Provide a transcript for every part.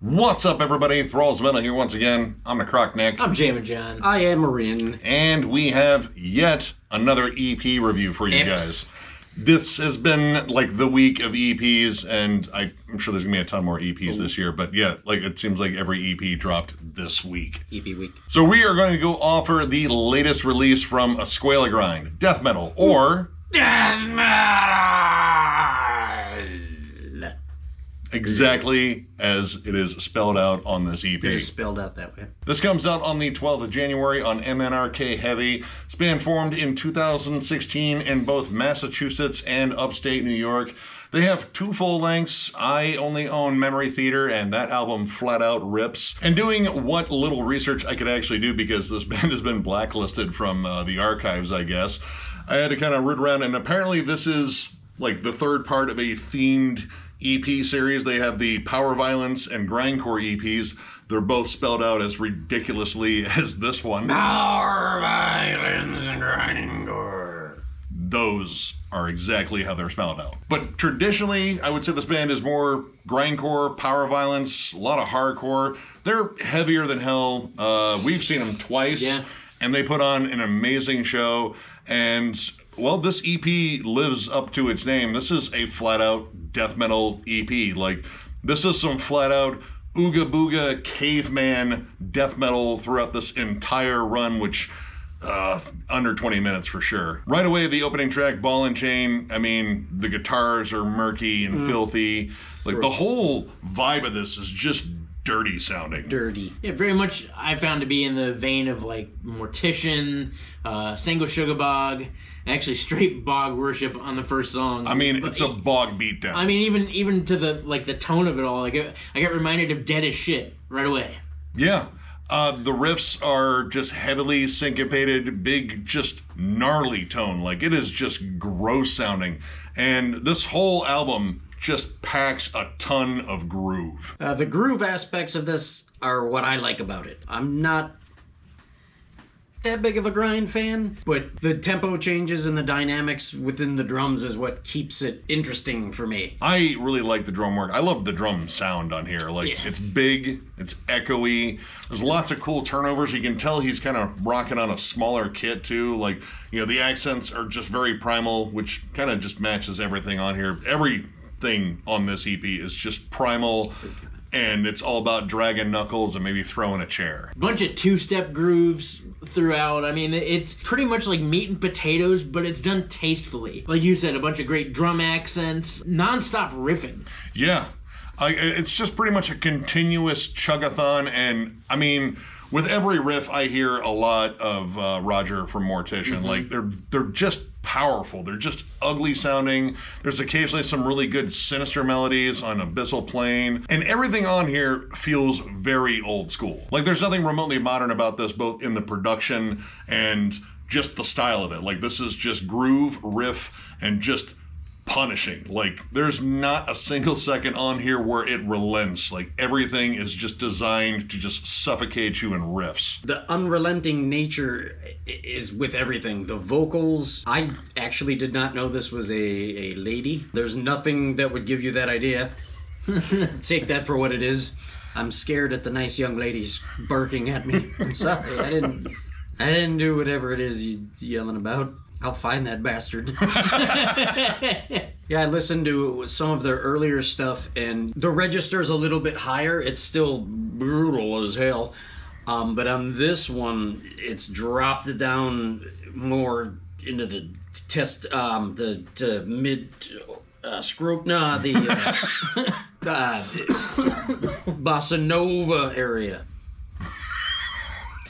What's up, everybody? Thralls Metal here once again. I'm Necrotic Nick. I'm Jammin Jon. I am Rin. And we have yet another EP review for you guys. This has been like the week of EPs, and I'm sure there's gonna be a ton more EPs this year, but yeah, like it seems like every EP dropped this week. EP week. So we are going to go offer the latest release from Escuela Grind, death metal, or Death metal! exactly as it is spelled out on this EP. It is spelled out that way. This comes out on the 12th of January on MNRK Heavy. It's been formed in 2016 in both Massachusetts and upstate New York. They have 2 full lengths. I only own Memory Theater, and that album flat out rips. And doing what little research I could actually do, because this band has been blacklisted from the archives, I guess, I had to kind of root around, and apparently this is like the third part of a themed EP series. They have the powerviolence and grindcore EPs. They're both spelled out as ridiculously as this one. Powerviolence and grindcore. Those are exactly how they're spelled out. But traditionally, I would say this band is more grindcore, powerviolence, a lot of hardcore. They're heavier than hell. We've seen them twice, and they put on an amazing show. And well, this EP lives up to its name. This is a flat-out death metal EP. Like, this is some flat-out ooga booga caveman death metal throughout this entire run, which under 20 minutes for sure. Right away, the opening track, Ball and Chain, I mean, the guitars are murky and filthy. Like, the whole vibe of this is just dirty sounding. Dirty. Yeah, very much I found to be in the vein of like Mortician, Sango Sugarbog, actually straight bog worship on the first song. I mean, it's a bog beatdown. I mean, even to the the tone of it all, like I got reminded of Dead as Shit right away. Yeah. The riffs are just heavily syncopated, big, just gnarly tone. Like, it is just gross sounding. And this whole album just packs a ton of groove. The groove aspects of this are what I like about it. I'm not that big of a grind fan, but the tempo changes and the dynamics within the drums is what keeps it interesting for me. I really like the drum work. I love the drum sound on here. Like, it's big, it's echoey. There's lots of cool turnovers. You can tell he's kind of rocking on a smaller kit too. Like, you know, the accents are just very primal, which kind of just matches everything on here. Everything on this EP is just primal, and it's all about dragging knuckles and maybe throwing a chair. Bunch of 2-step grooves throughout. I mean, it's pretty much like meat and potatoes, but it's done tastefully. Like you said, a bunch of great drum accents, non-stop riffing. Yeah. It's just pretty much a continuous chug-a-thon, and I mean, with every riff I hear a lot of Roger from Mortician. Like, they're just powerful. They're just ugly sounding. There's occasionally some really good sinister melodies on Abyssal Plane, and everything on here feels very old school. Like, there's nothing remotely modern about this, both in the production and just the style of it. Like, this is just groove, riff, and just punishing. Like, there's not a single second on here where it relents. Like, everything is just designed to just suffocate you in riffs. The unrelenting nature is with everything. The vocals, I actually did not know this was a lady. There's nothing that would give you that idea. Take that for what it is. I'm scared at the nice young ladies barking at me. I'm sorry, I didn't do whatever it is you yelling about. I'll find that bastard. Yeah, I listened to some of their earlier stuff, and the register's a little bit higher. It's still brutal as hell. But on this one, it's dropped down more into the mid scrope. Nah, the bossa nova area.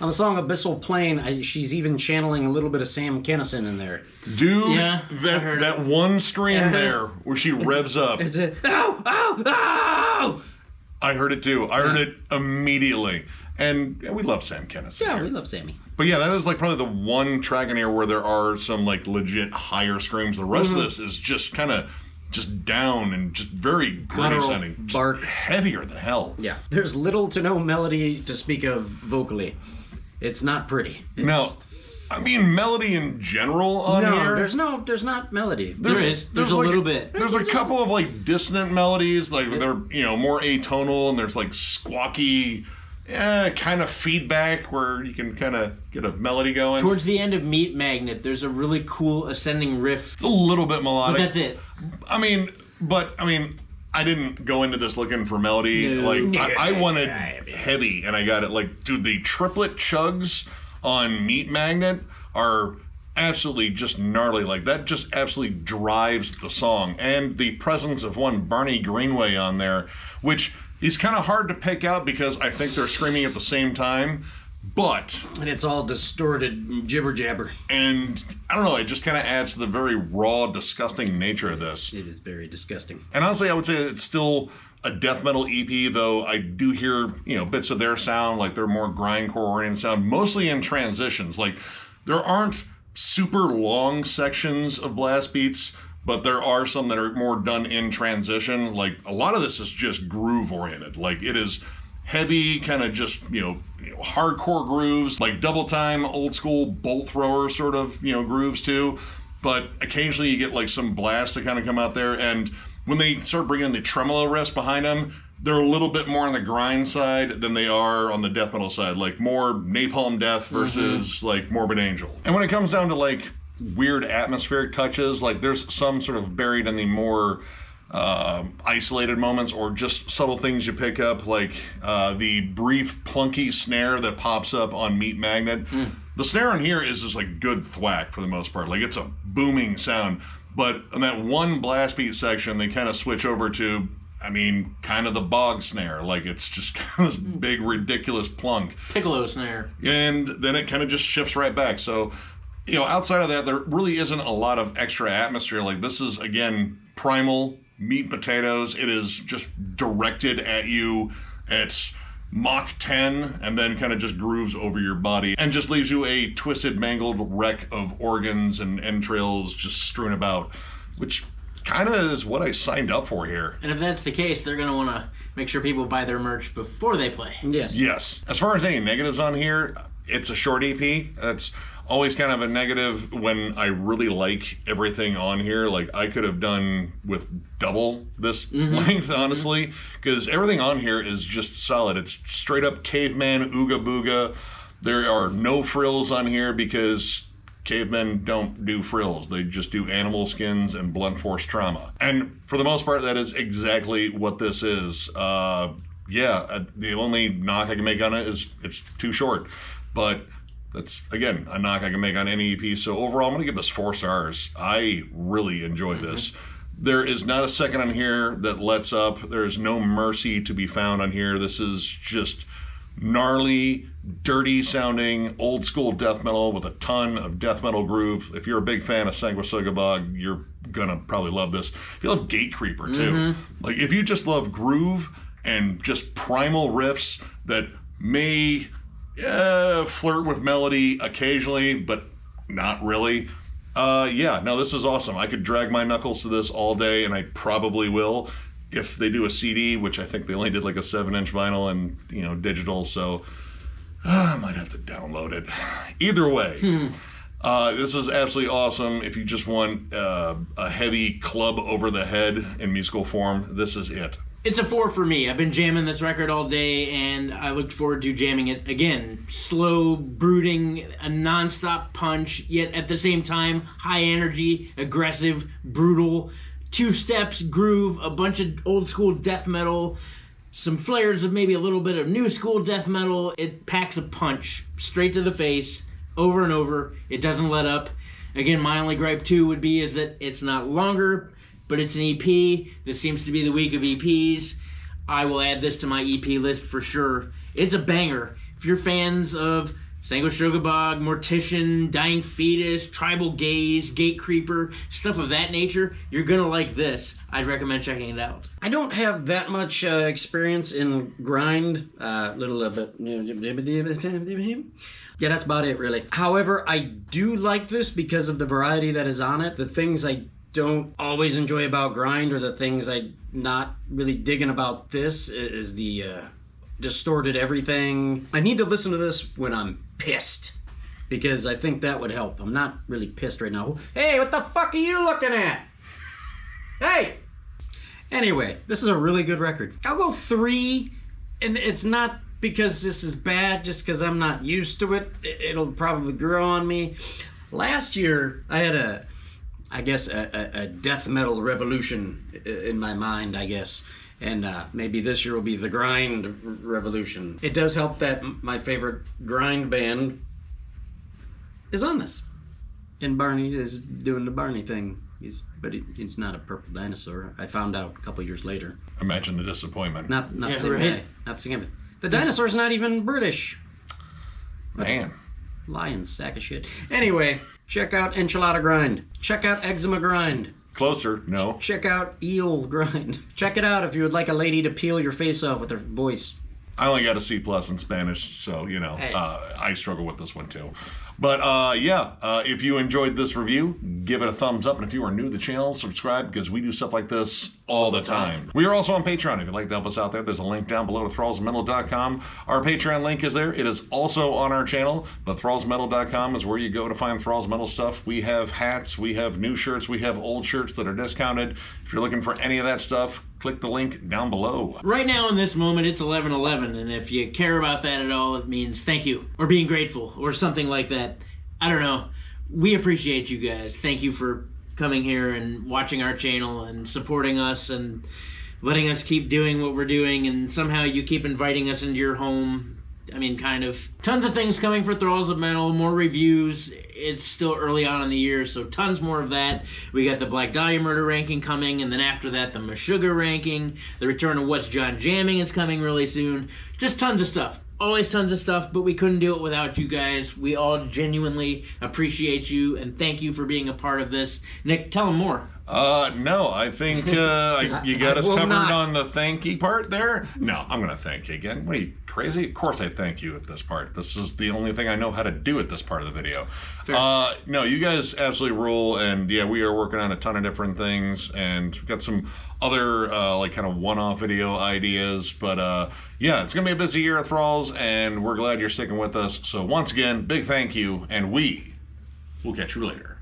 On the song Abyssal Plane, she's even channeling a little bit of Sam Kinison in there. Dude, that one stream there where she revs up. It's a, ow, ow, ow! I heard it too. I heard it immediately. And we love Sam Kinison. Yeah, here. we love Sammy. But yeah, that is like probably the one track in here where there are some like legit higher screams. The rest of this is just kind of just down and just very gritty sounding. Bark. Heavier than hell. Yeah. There's little to no melody to speak of vocally. It's not pretty. Now, I mean, melody in general on here. There's not melody. There's a like, little bit. There's a couple of like dissonant melodies, like they're more atonal, and there's like squawky kind of feedback where you can kind of get a melody going. Towards the end of Meat Magnet, there's a really cool ascending riff. It's a little bit melodic. But that's it. I mean, I didn't go into this looking for melody. I wanted heavy, and I got it. Like, dude, the triplet chugs on Meat Magnet are absolutely just gnarly. Like, that just absolutely drives the song. And the presence of one Barney Greenway on there, which is kind of hard to pick out because I think they're screaming at the same time. And it's all distorted jibber jabber. And I don't know, it just kind of adds to the very raw, disgusting nature of this. It is very disgusting. And honestly, I would say it's still a death metal EP, though I do hear, bits of their sound, like they're more grindcore oriented sound, mostly in transitions. Like, there aren't super long sections of blast beats, but there are some that are more done in transition. Like, a lot of this is just groove oriented. Like, it is heavy, kind of just, hardcore grooves, like double time, old school bolt thrower sort of, grooves too. But occasionally you get like some blasts that kind of come out there. And when they start bringing the tremolo riffs behind them, they're a little bit more on the grind side than they are on the death metal side. Like more Napalm Death versus like Morbid Angel. And when it comes down to like weird atmospheric touches, like there's some sort of buried in the more isolated moments or just subtle things you pick up, like the brief plunky snare that pops up on Meat Magnet. The snare on here is just like good thwack for the most part. Like, it's a booming sound. But on that one blast beat section, they kind of switch over to, kind of the bog snare. Like, it's just kind of this big, ridiculous plunk. Piccolo snare. And then it kind of just shifts right back. So, outside of that, there really isn't a lot of extra atmosphere. Like, this is, again, primal meat potatoes. It is just directed at you at Mach 10 and then kind of just grooves over your body and just leaves you a twisted, mangled wreck of organs and entrails just strewn about, which kind of is what I signed up for here. And if that's the case, they're going to want to make sure people buy their merch before they play. Yes. As far as any negatives on here, it's a short EP. That's always kind of a negative when I really like everything on here. Like, I could have done with double this length, honestly, because everything on here is just solid. It's straight up caveman ooga booga. There are no frills on here because cavemen don't do frills. They just do animal skins and blunt force trauma. And for the most part, that is exactly what this is. The only knock I can make on it is it's too short. But that's, again, a knock I can make on any EP. So overall, I'm going to give this 4 stars. I really enjoyed this. There is not a second on here that lets up. There's no mercy to be found on here. This is just gnarly, dirty sounding, old school death metal with a ton of death metal groove. If you're a big fan of Sanguisugabog, you're going to probably love this. If you love Gate Creeper, too. Like, if you just love groove and just primal riffs that may flirt with melody occasionally, but not really. This is awesome. I could drag my knuckles to this all day, and I probably will if they do a CD, which I think they only did like a 7-inch vinyl and digital, so I might have to download it. Either way, this is absolutely awesome. If you just want a heavy club over the head in musical form, this is it. It's a 4 for me. I've been jamming this record all day, and I looked forward to jamming it again. Slow, brooding, a non-stop punch, yet at the same time, high energy, aggressive, brutal, 2 steps, groove, a bunch of old school death metal, some flares of maybe a little bit of new school death metal. It packs a punch straight to the face, over and over. It doesn't let up. Again, my only gripe too would be is that it's not longer, but it's an EP. This seems to be the week of EPs. I will add this to my EP list for sure. It's a banger. If you're fans of Sanguisugabog, Mortician, Dying Fetus, Tribal Gaze, Gate Creeper, stuff of that nature, you're gonna like this. I'd recommend checking it out. I don't have that much experience in grind. Little bit. Yeah, that's about it, really. However, I do like this because of the variety that is on it. The things I don't always enjoy about grind, or the things I'm not really digging about this, is the distorted everything. I need to listen to this when I'm pissed, because I think that would help. I'm not really pissed right now. Hey, what the fuck are you looking at? Hey! Anyway, this is a really good record. I'll go 3, and it's not because this is bad, just because I'm not used to it. It'll probably grow on me. Last year, I had a death metal revolution in my mind, I guess. And maybe this year will be the grind revolution. It does help that my favorite grind band is on this. And Barney is doing the Barney thing. He's not a purple dinosaur. I found out a couple years later. Imagine the disappointment. Not the same guy. Not the same guy. The dinosaur's not even British. Man. Lion sack of shit. Anyway, check out Enchilada Grind. Check out Eczema Grind. Closer, no. Check out Eel Grind. Check it out if you would like a lady to peel your face off with her voice. I only got a C+ in Spanish, so, you know, Hey. I struggle with this one too. But, if you enjoyed this review, give it a thumbs up. And if you are new to the channel, subscribe, because we do stuff like this all the time. We are also on Patreon. If you'd like to help us out there, there's a link down below to thrallsmetal.com. Our Patreon link is there. It is also on our channel, but thrallsmetal.com is where you go to find Thralls Metal stuff. We have hats, we have new shirts, we have old shirts that are discounted. If you're looking for any of that stuff, click the link down below. Right now in this moment, it's 11:11, and if you care about that at all, it means thank you, or being grateful, or something like that. I don't know. We appreciate you guys. Thank you for coming here and watching our channel and supporting us and letting us keep doing what we're doing, and somehow you keep inviting us into your home. I mean, kind of. Tons of things coming for Thralls of Metal, more reviews. It's still early on in the year, so tons more of that. We got the Black Dahlia Murder ranking coming, and then after that, the Meshuggah ranking. The return of What's John Jamming is coming really soon. Just tons of stuff. Always tons of stuff, but we couldn't do it without you guys. We all genuinely appreciate you, and thank you for being a part of this. Nick, tell them more. No, I think you got us will covered not. on the thank you part there. No, I'm going to thank you again. What are you, crazy? Of course I thank you at this part. This is the only thing I know how to do at this part of the video. No, you guys absolutely rule, and yeah, we are working on a ton of different things, and we've got some other kind of one-off video ideas, but yeah, it's going to be a busy year at Thralls, and we're glad you're sticking with us. So once again, big thank you, and we will catch you later.